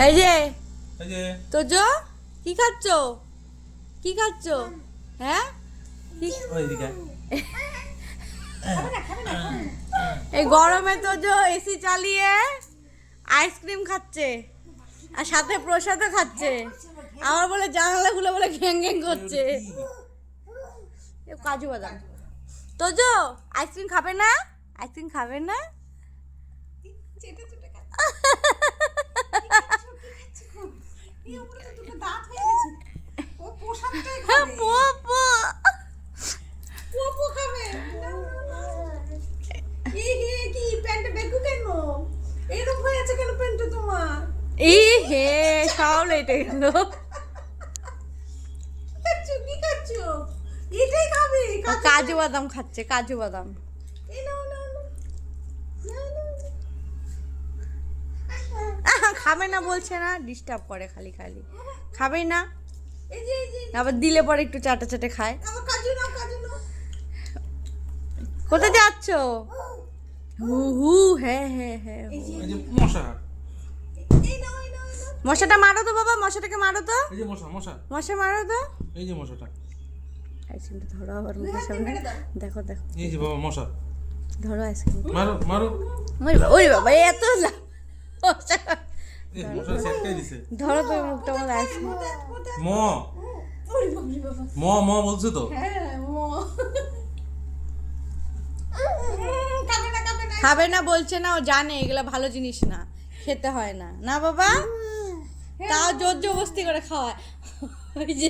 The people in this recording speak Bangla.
এই যে তোজো কি খাচ্ছ? কি খাচ্ছ? হ্যাঁ এই গরমে তোজো এসি চালিয়ে আইসক্রিম খাচ্ছে আর সাথে প্রসাদও খাচ্ছে। আমার বলে জানালাগুলো বলে ঘ্যাং ঘ্যাং করছে। কাজু বাদাম। তোজো আইসক্রিম খাবে না? আইসক্রিম খাবে না? সব লেটে গেল। কাজু বাদাম খাচ্ছে, কাজু বাদাম। খাবে না বলছে না, ডিস্টার্ব করে খালি খালি। খাবে না, আবার দিলে পরে একটু চাটে চাটে খায়। কোথায় যাচ্ছ? হু হু হ্যাঁ হ্যাঁ হ্যাঁ। মশাটা মারো তো বাবা, মশাটাকে মারো তো। এই যে মশা মশা মশা মারো তো। এই যে মশাটা। আইসক্রিমটা ধরো আবার মুখের সামনে। দেখো দেখো এই যে বাবা মশা। ধরো আইসক্রিম। মারো মারো। ওরে বাবা এত মশা। এই মশা সেটকাই দিছে। ধরো তো মুখটা মধ্যে আইসক্রিম। ম ম ম বলছো তো? হ্যাঁ ম। খাবে না বলছে না, ও জানে এগুলো ভালো জিনিস না, খেতে হয় না। না বাবা, তাও জোর জবরদস্তি করে খাওয়ায়। ওই যে